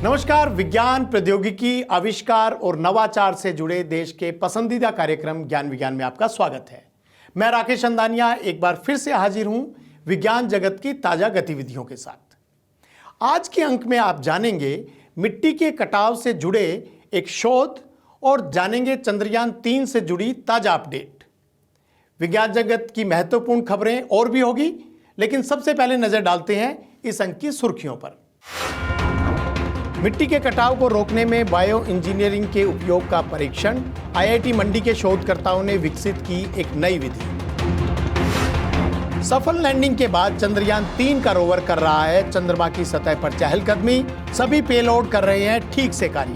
नमस्कार। विज्ञान, प्रौद्योगिकी, आविष्कार और नवाचार से जुड़े देश के पसंदीदा कार्यक्रम ज्ञान विज्ञान में आपका स्वागत है। मैं राकेश अंदानिया एक बार फिर से हाजिर हूं विज्ञान जगत की ताजा गतिविधियों के साथ। आज के अंक में आप जानेंगे मिट्टी के कटाव से जुड़े एक शोध और जानेंगे चंद्रयान 3 से जुड़ी ताजा अपडेट। विज्ञान जगत की महत्वपूर्ण खबरें और भी होगी, लेकिन सबसे पहले नजर डालते हैं इस अंक की सुर्खियों पर। मिट्टी के कटाव को रोकने में बायो इंजीनियरिंग के उपयोग का परीक्षण। आईआईटी मंडी के शोधकर्ताओं ने विकसित की एक नई विधि। सफल लैंडिंग के बाद चंद्रयान 3 का रोवर कर रहा है चंद्रमा की सतह पर चहलकदमी। सभी पेलोड कर रहे हैं ठीक से कार्य।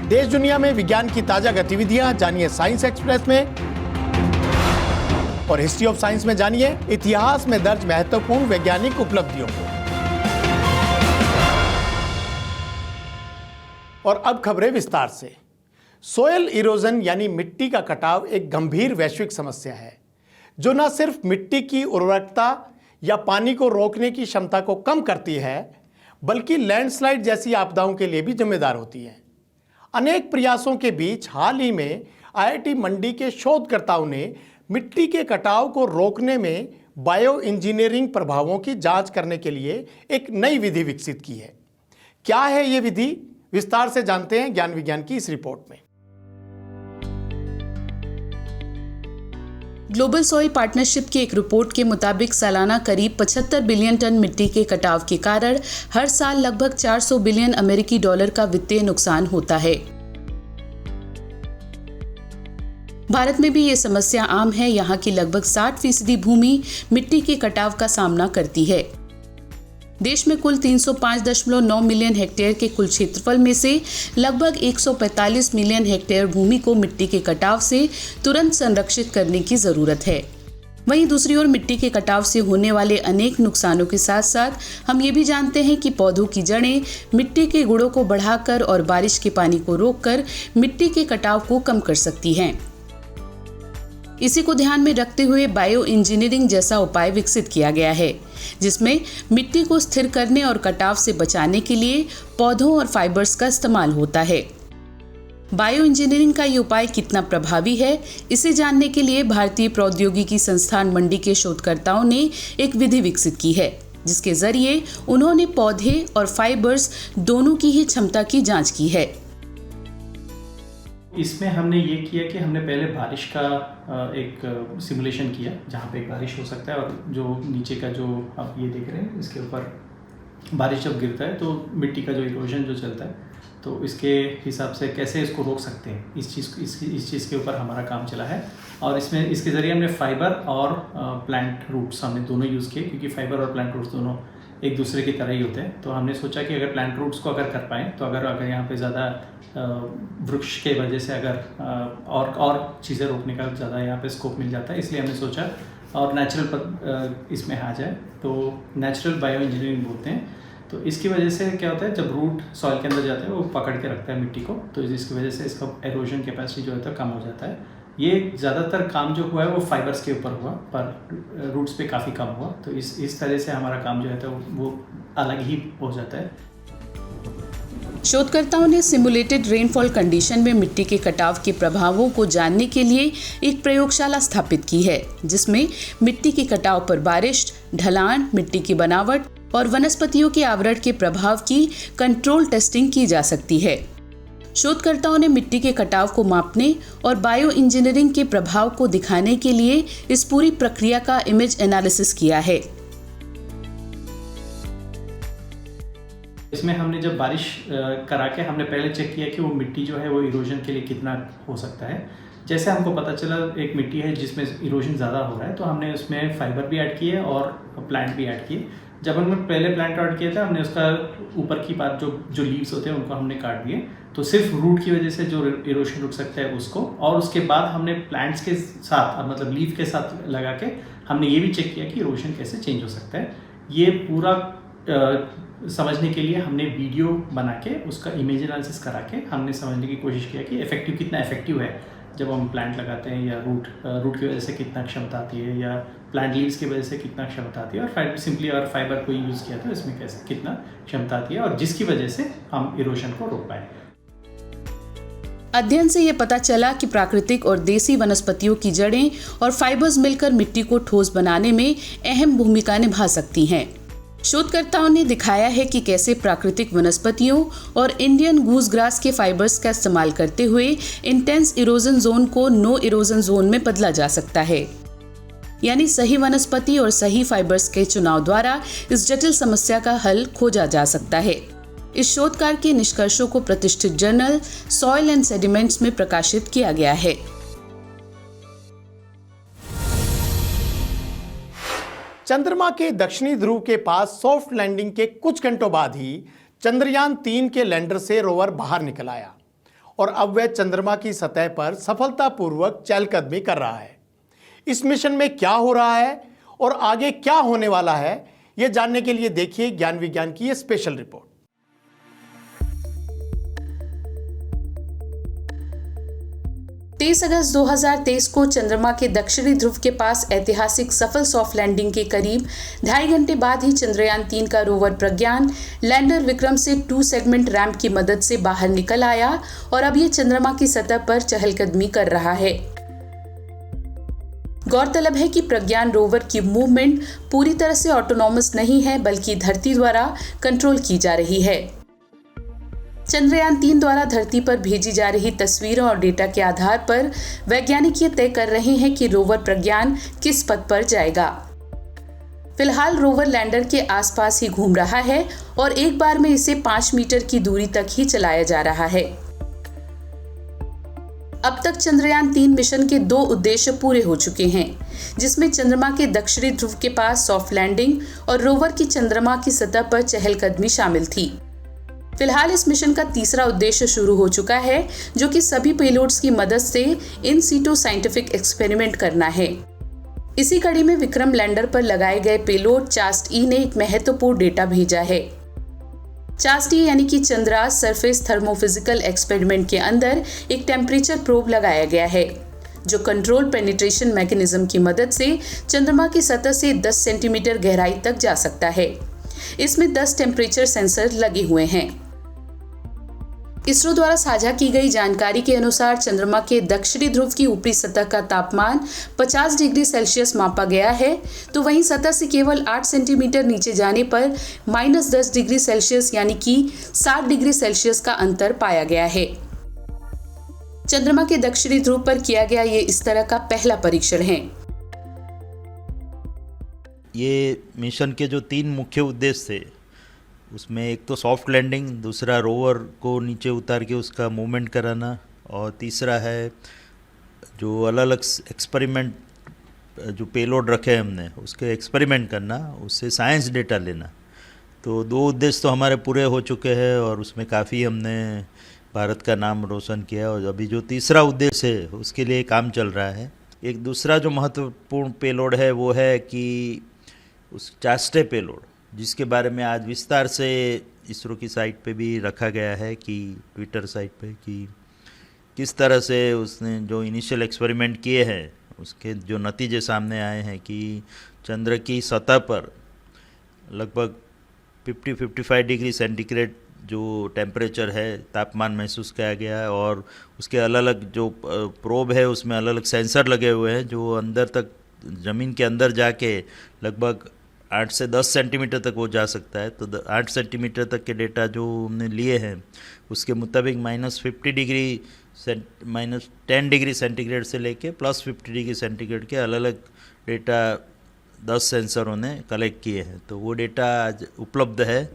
देश दुनिया में विज्ञान की ताजा गतिविधियां जानिए साइंस एक्सप्रेस में, और हिस्ट्री ऑफ साइंस में जानिए इतिहास में दर्ज महत्वपूर्ण वैज्ञानिक उपलब्धियों को। और अब खबरें विस्तार से। सोयल इरोजन यानी मिट्टी का कटाव एक गंभीर वैश्विक समस्या है, जो न सिर्फ मिट्टी की उर्वरकता या पानी को रोकने की क्षमता को कम करती है, बल्कि लैंडस्लाइड जैसी आपदाओं के लिए भी जिम्मेदार होती है। अनेक प्रयासों के बीच हाल ही में आईआईटी मंडी के शोधकर्ताओं ने मिट्टी के कटाव को रोकने में बायो इंजीनियरिंग प्रभावों की जांच करने के लिए एक नई विधि विकसित की है। क्या है ये विधि, विस्तार से जानते हैं ज्ञान विज्ञान की इस रिपोर्ट में। ग्लोबल सॉइल पार्टनरशिप की एक रिपोर्ट के मुताबिक सालाना करीब 75 बिलियन टन मिट्टी के कटाव के कारण हर साल लगभग 400 बिलियन अमेरिकी डॉलर का वित्तीय नुकसान होता है। भारत में भी ये समस्या आम है। यहाँ की लगभग 60% भूमि मिट्टी के कटाव का सामना करती है। देश में कुल 305.9 मिलियन हेक्टेयर के कुल क्षेत्रफल में से लगभग 145 मिलियन हेक्टेयर भूमि को मिट्टी के कटाव से तुरंत संरक्षित करने की जरूरत है। वहीं दूसरी ओर मिट्टी के कटाव से होने वाले अनेक नुकसानों के साथ साथ हम ये भी जानते हैं कि पौधों की जड़ें मिट्टी के गुणों को बढ़ाकर और बारिश के पानी को रोककर मिट्टी के कटाव को कम कर सकती हैं। इसी को ध्यान में रखते हुए बायो इंजीनियरिंग जैसा उपाय विकसित किया गया है, जिसमें मिट्टी को स्थिर करने और कटाव से बचाने के लिए पौधों और फाइबर्स का इस्तेमाल होता है। बायो इंजीनियरिंग का ये उपाय कितना प्रभावी है, इसे जानने के लिए भारतीय प्रौद्योगिकी संस्थान मंडी के शोधकर्ताओं ने एक विधि विकसित की है, जिसके जरिए उन्होंने पौधे और फाइबर्स दोनों की ही क्षमता की जांच की है। इसमें हमने ये किया कि हमने पहले बारिश का एक सिमुलेशन किया, जहाँ पे बारिश हो सकता है, और जो नीचे का जो आप ये देख रहे हैं इसके ऊपर बारिश जब गिरता है तो मिट्टी का जो इरोजन जो चलता है, तो इसके हिसाब से कैसे इसको रोक सकते हैं, इस चीज़ के ऊपर हमारा काम चला है। और इसके ज़रिए हमने फाइबर और प्लांट रूट्स हमने दोनों यूज़ किए, क्योंकि फाइबर और प्लांट रूट्स दोनों एक दूसरे की तरह ही होते हैं। तो हमने सोचा कि अगर प्लांट रूट्स को अगर कर पाएँ तो अगर यहाँ पे ज़्यादा वृक्ष के वजह से अगर और चीज़ें रोकने का ज़्यादा यहाँ पे स्कोप मिल जाता है, इसलिए हमने सोचा और नेचुरल इसमें आ जाए, तो नेचुरल बायो इंजीनियरिंग बोलते हैं। तो इसकी वजह से क्या होता है, जब रूट सॉइल के अंदर जाता है वो पकड़ के रखता है मिट्टी को, तो इसकी वजह से इसका एरोजन कैपेसिटी जो है कम हो जाता है। ये ज़्यादातर काम जो हुआ है वो फाइबर्स के ऊपर हुआ, पर रूट्स पे काफ़ी कम हुआ। तो इस तरह से हमारा काम जो है वो अलग ही हो जाता है। शोधकर्ताओं ने सिमुलेटेड रेनफॉल कंडीशन में मिट्टी के कटाव के प्रभावों को जानने के लिए एक प्रयोगशाला स्थापित की है, जिसमें मिट्टी के कटाव पर बारिश, ढलान, मिट्टी की बनावट और वनस्पतियों के आवरण के प्रभाव की कंट्रोल टेस्टिंग की जा सकती है। शोधकर्ताओं ने मिट्टी के कटाव को मापने और बायो इंजीनियरिंग के प्रभाव को दिखाने के लिए इस पूरी प्रक्रिया का इमेज एनालिसिस किया है। इसमें हमने जब बारिश करा के हमने पहले चेक किया कि वो मिट्टी जो है वो इरोजन के लिए कितना हो सकता है। जैसे हमको पता चला एक मिट्टी है जिसमें इरोजन ज़्यादा हो रहा है, तो हमने उसमें फाइबर भी ऐड किए और प्लांट भी ऐड किए। जब हमने पहले प्लांट ऐड किया था, हमने उसका ऊपर की बात जो लीव्स होते हैं उनको हमने काट दिए, तो सिर्फ रूट की वजह से जो इरोजन रुक सकता है उसको। और उसके बाद हमने प्लांट्स के साथ, मतलब लीव के साथ लगा के हमने ये भी चेक किया कि इरोजन कैसे चेंज हो सकता है। ये पूरा समझने के लिए हमने वीडियो बना के उसका इमेज एनालिसिस करा के हमने समझने की कोशिश किया कि कितना इफेक्टिव है जब हम प्लांट लगाते हैं, या रूट की वजह से कितना क्षमता आती है, या प्लांट लीव्स की वजह से कितना क्षमता आती है, और फाइबर को यूज़ किया था इसमें कैसे कितना क्षमता आती है, और जिसकी वजह से हम इरोशन को रोक पाए। अध्ययन से ये पता चला कि प्राकृतिक और देसी वनस्पतियों की जड़ें और फाइबर्स मिलकर मिट्टी को ठोस बनाने में अहम भूमिका निभा सकती हैं। शोधकर्ताओं ने दिखाया है कि कैसे प्राकृतिक वनस्पतियों और इंडियन गूस ग्रास के फाइबर्स का इस्तेमाल करते हुए इंटेंस इरोजन जोन को नो इरोजन जोन में बदला जा सकता है। यानी सही वनस्पति और सही फाइबर्स के चुनाव द्वारा इस जटिल समस्या का हल खोजा जा सकता है। इस शोधकार के निष्कर्षों को प्रतिष्ठित जर्नल सॉइल एंड सेडिमेंट्स में प्रकाशित किया गया है। चंद्रमा के दक्षिणी ध्रुव के पास सॉफ्ट लैंडिंग के कुछ घंटों बाद ही चंद्रयान 3 के लैंडर से रोवर बाहर निकल आया और अब वह चंद्रमा की सतह पर सफलतापूर्वक चहलकदमी कर रहा है। इस मिशन में क्या हो रहा है और आगे क्या होने वाला है, यह जानने के लिए देखिए ज्ञान विज्ञान की यह स्पेशल रिपोर्ट। 23 अगस्त 2023 को चंद्रमा के दक्षिणी ध्रुव के पास ऐतिहासिक सफल सॉफ्ट लैंडिंग के करीब 2.5 घंटे बाद ही चंद्रयान 3 का रोवर प्रज्ञान लैंडर विक्रम से 2 सेगमेंट रैंप की मदद से बाहर निकल आया और अब ये चंद्रमा की सतह पर चहलकदमी कर रहा है। गौरतलब है कि प्रज्ञान रोवर की मूवमेंट पूरी तरह से ऑटोनॉमस नहीं है, बल्कि धरती द्वारा कंट्रोल की जा रही है। चंद्रयान 3 द्वारा धरती पर भेजी जा रही तस्वीरों और डेटा के आधार पर वैज्ञानिक ये तय कर रहे हैं कि रोवर प्रज्ञान किस पथ पर जाएगा। फिलहाल रोवर लैंडर के आसपास ही घूम रहा है और एक बार में इसे 5 मीटर की दूरी तक ही चलाया जा रहा है। अब तक चंद्रयान 3 मिशन के 2 उद्देश्य पूरे हो चुके हैं, जिसमें चंद्रमा के दक्षिणी ध्रुव के पास सॉफ्ट लैंडिंग और रोवर की चंद्रमा की सतह पर चहलकदमी शामिल थी। फिलहाल इस मिशन का तीसरा उद्देश्य शुरू हो चुका है, जो कि सभी पेलोड्स की मदद से इन सीटू साइंटिफिक एक्सपेरिमेंट करना है। इसी कड़ी में विक्रम लैंडर पर लगाए गए पेलोड चास्ट-ई ने एक महत्वपूर्ण डेटा भेजा है। चास्ट-ई यानी कि चंद्रा सरफेस थर्मोफिजिकल एक्सपेरिमेंट के अंदर एक टेम्परेचर प्रोब लगाया गया है, जो कंट्रोल पेनिट्रेशन मैकेनिज्म की मदद से चंद्रमा की सतह से 10 सेंटीमीटर गहराई तक जा सकता है। इसमें 10 टेम्परेचर सेंसर लगे हुए हैं। इसरो द्वारा साझा की गई जानकारी के अनुसार चंद्रमा के दक्षिणी ध्रुव की ऊपरी सतह का तापमान 50 डिग्री सेल्सियस मापा गया है, तो वहीं सतह से केवल 8 सेंटीमीटर नीचे जाने पर -10 डिग्री सेल्सियस यानी कि 60 डिग्री सेल्सियस का अंतर पाया गया है। चंद्रमा के दक्षिणी ध्रुव पर किया गया ये इस तरह का पहला परीक्षण है। ये मिशन के जो 3 मुख्य उद्देश्य थे, उसमें एक तो सॉफ्ट लैंडिंग, दूसरा रोवर को नीचे उतार के उसका मूवमेंट कराना, और तीसरा है जो अलग अलग एक्सपेरिमेंट जो पेलोड रखे हैं हमने उसके एक्सपेरिमेंट करना, उससे साइंस डेटा लेना। तो 2 उद्देश्य तो हमारे पूरे हो चुके हैं और उसमें काफ़ी हमने भारत का नाम रोशन किया, और अभी जो तीसरा उद्देश्य है उसके लिए काम चल रहा है। एक दूसरा जो महत्वपूर्ण पेलोड है वो है कि उस चास्ट-ए पेलोड, जिसके बारे में आज विस्तार से इसरो की साइट पे भी रखा गया है, कि ट्विटर साइट पे, कि किस तरह से उसने जो इनिशियल एक्सपेरिमेंट किए हैं उसके जो नतीजे सामने आए हैं कि चंद्र की सतह पर लगभग 50-55 डिग्री सेंटीग्रेड जो टेम्परेचर है, तापमान महसूस किया गया है, और उसके अलग अलग जो प्रोब है उसमें अलग अलग सेंसर लगे हुए हैं जो अंदर तक ज़मीन के अंदर जाके लगभग 8 से 10 सेंटीमीटर तक वो जा सकता है। तो 8 सेंटीमीटर तक के डेटा जो हमने लिए हैं उसके मुताबिक -10 डिग्री सेंटीग्रेड से लेके +50 डिग्री सेंटीग्रेड के अलग अलग डेटा 10 सेंसरों ने कलेक्ट किए हैं। तो वो डेटा आज उपलब्ध है।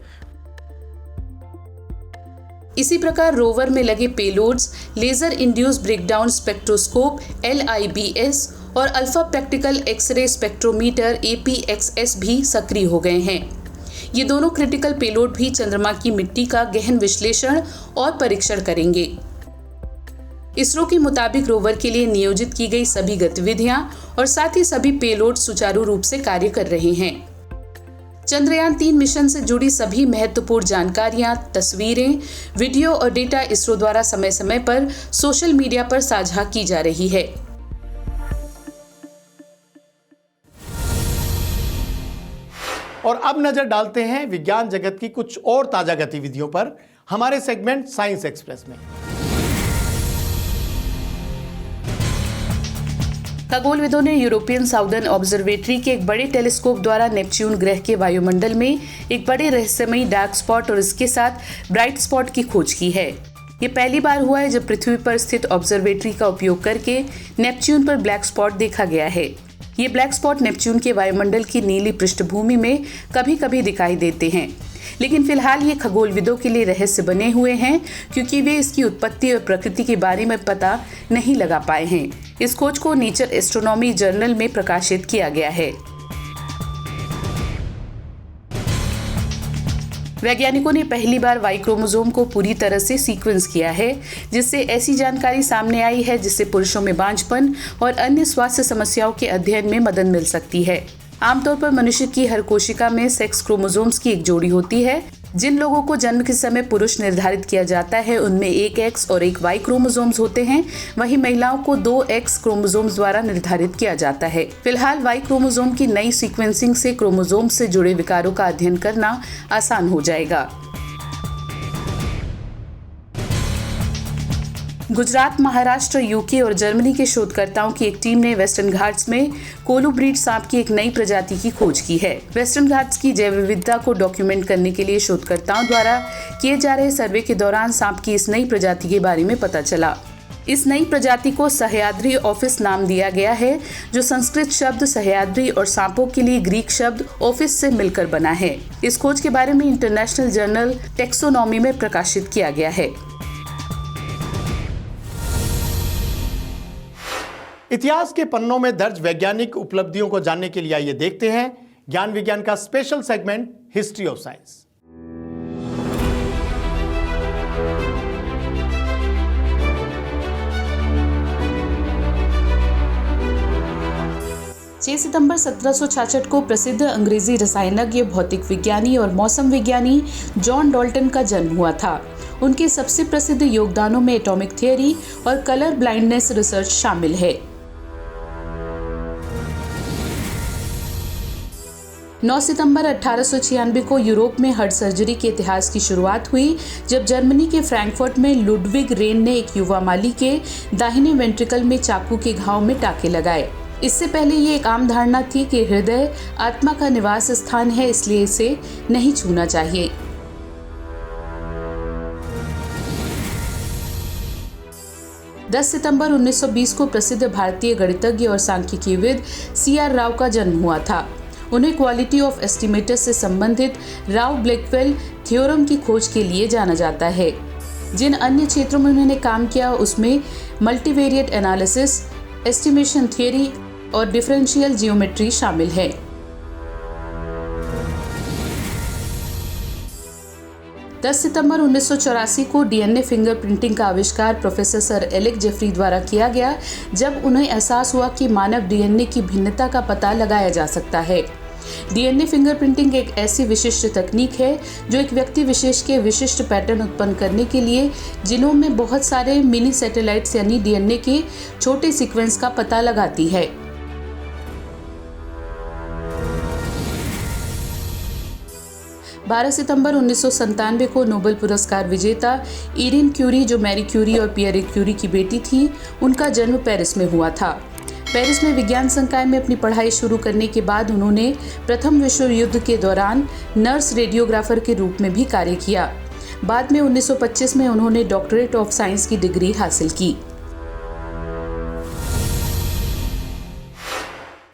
इसी प्रकार रोवर में लगे payloads laser induce breakdown spectroscope LIBS और alpha particle X-ray spectrometer APXS भी सक्रिय हो गए हैं। ये दोनों क्रिटिकल पेलोड भी चंद्रमा की मिट्टी का गहन विश्लेषण और परीक्षण करेंगे। इसरो के मुताबिक रोवर के लिए नियोजित की गई सभी गतिविधियां और साथ ही सभी पेलोड सुचारू रूप से कार्य कर रहे हैं। चंद्रयान 3 मिशन से जुड़ी सभी महत्वपूर्ण जानकारियां, तस्वीरें, वीडियो और डेटा इसरो द्वारा समय समय पर सोशल मीडिया पर साझा की जा रही है। और अब नजर डालते हैं विज्ञान जगत की कुछ और ताजा गतिविधियों पर हमारे सेगमेंट साइंस एक्सप्रेस में। खगोलविदों ने यूरोपियन साउदर्न ऑब्जर्वेटरी के एक बड़े टेलीस्कोप द्वारा नेपच्यून ग्रह के वायुमंडल में एक बड़े रहस्यमयी डार्क स्पॉट और इसके साथ ब्राइट स्पॉट की खोज की है। ये पहली बार हुआ है जब पृथ्वी पर स्थित ऑब्जर्वेटरी का उपयोग करके नेपच्यून पर ब्लैक स्पॉट देखा गया है। ये ब्लैक स्पॉट नेपच्यून के वायुमंडल की नीली पृष्ठभूमि में कभी कभी दिखाई देते हैं, लेकिन फिलहाल ये खगोलविदों के लिए रहस्य बने हुए हैं क्योंकि वे इसकी उत्पत्ति और प्रकृति के बारे में पता नहीं लगा पाए हैं। इस खोज को नेचर एस्ट्रोनॉमी जर्नल में प्रकाशित किया गया है। वैज्ञानिकों ने पहली बार वाई क्रोमोसोम को पूरी तरह से सीक्वेंस किया है, जिससे ऐसी जानकारी सामने आई है जिससे पुरुषों में बांझपन और अन्य स्वास्थ्य समस्याओं के अध्ययन में मदद मिल सकती है। आमतौर पर मनुष्य की हर कोशिका में सेक्स क्रोमोसोम्स की एक जोड़ी होती है। जिन लोगों को जन्म के समय पुरुष निर्धारित किया जाता है उनमें एक एक्स और एक वाई क्रोमोसोम्स होते हैं, वहीं महिलाओं को 2 एक्स क्रोमोसोम्स द्वारा निर्धारित किया जाता है। फिलहाल वाई क्रोमोसोम की नई सीक्वेंसिंग से क्रोमोसोम से जुड़े विकारों का अध्ययन करना आसान हो जाएगा। गुजरात, महाराष्ट्र, यूके और जर्मनी के शोधकर्ताओं की एक टीम ने वेस्टर्न घाट्स में कोलूब्रीड सांप की एक नई प्रजाति की खोज की है। वेस्टर्न घाट्स की जैव विविधता को डॉक्यूमेंट करने के लिए शोधकर्ताओं द्वारा किए जा रहे सर्वे के दौरान सांप की इस नई प्रजाति के बारे में पता चला। इस नई प्रजाति को सह्याद्री ऑफिस नाम दिया गया है, जो संस्कृत शब्द सह्याद्री और सांपों के लिए ग्रीक शब्द ऑफिस से मिलकर बना है। इस खोज के बारे में इंटरनेशनल जर्नल टेक्सोनॉमी में प्रकाशित किया गया है। इतिहास के पन्नों में दर्ज वैज्ञानिक उपलब्धियों को जानने के लिए आइए देखते हैं ज्ञान विज्ञान का special segment history of science. 6 सितंबर 1766 को प्रसिद्ध अंग्रेजी रसायनज्ञ, भौतिक विज्ञानी और मौसम विज्ञानी जॉन डाल्टन का जन्म हुआ था। उनके सबसे प्रसिद्ध योगदानों में एटॉमिक थियरी और कलर ब्लाइंडनेस रिसर्च शामिल है। 9 सितंबर 1896 को यूरोप में हार्ट सर्जरी के इतिहास की शुरुआत हुई, जब जर्मनी के फ्रैंकफर्ट में लुडविग रेन ने एक युवा माली के दाहिने वेंट्रिकल में चाकू के घाव में टाके लगाए। इससे पहले ये एक आम धारणा थी कि हृदय आत्मा का निवास स्थान है, इसलिए इसे नहीं छूना चाहिए। दस सितंबर 1920 को प्रसिद्ध भारतीय गणितज्ञ और सांख्यिकीविद CR राव का जन्म हुआ था। उन्हें क्वालिटी ऑफ एस्टिमेटर्स से संबंधित राव-ब्लैकवेल थ्योरम की खोज के लिए जाना जाता है। जिन अन्य क्षेत्रों में उन्होंने काम किया उसमें मल्टीवेरिएट एनालिसिस, एस्टिमेशन थियरी और डिफरेंशियल जियोमेट्री शामिल है। दस सितंबर 1984 को DNA फिंगरप्रिंटिंग का आविष्कार प्रोफेसर सर एलेक जेफरी द्वारा किया गया, जब उन्हें एहसास हुआ कि मानव DNA की भिन्नता का पता लगाया जा सकता है। DNA फिंगरप्रिंटिंग एक ऐसी विशिष्ट तकनीक है जो एक व्यक्ति विशेष के विशिष्ट पैटर्न उत्पन्न करने के लिए जीनोम में बहुत सारे मिनी सैटेलाइट्स यानी DNA के छोटे सीक्वेंस का पता लगाती है। बारह सितंबर 1997 को नोबेल पुरस्कार विजेता इरिन क्यूरी, जो मैरी क्यूरी और पियरे क्यूरी की बेटी थी, उनका जन्म पेरिस में हुआ था। पेरिस में विज्ञान संकाय में अपनी पढ़ाई शुरू करने के बाद उन्होंने प्रथम विश्व युद्ध के दौरान नर्स रेडियोग्राफर के रूप में भी कार्य किया। बाद में 1925 में उन्होंने डॉक्टरेट ऑफ साइंस की डिग्री हासिल की।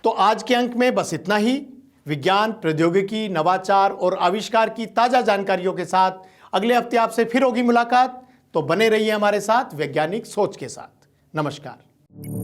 तो आज के अंक में बस इतना ही। विज्ञान, प्रौद्योगिकी, नवाचार और आविष्कार की ताजा जानकारियों के साथ अगले हफ्ते आपसे फिर होगी मुलाकात। तो बने रहिए हमारे साथ वैज्ञानिक सोच के साथ। नमस्कार।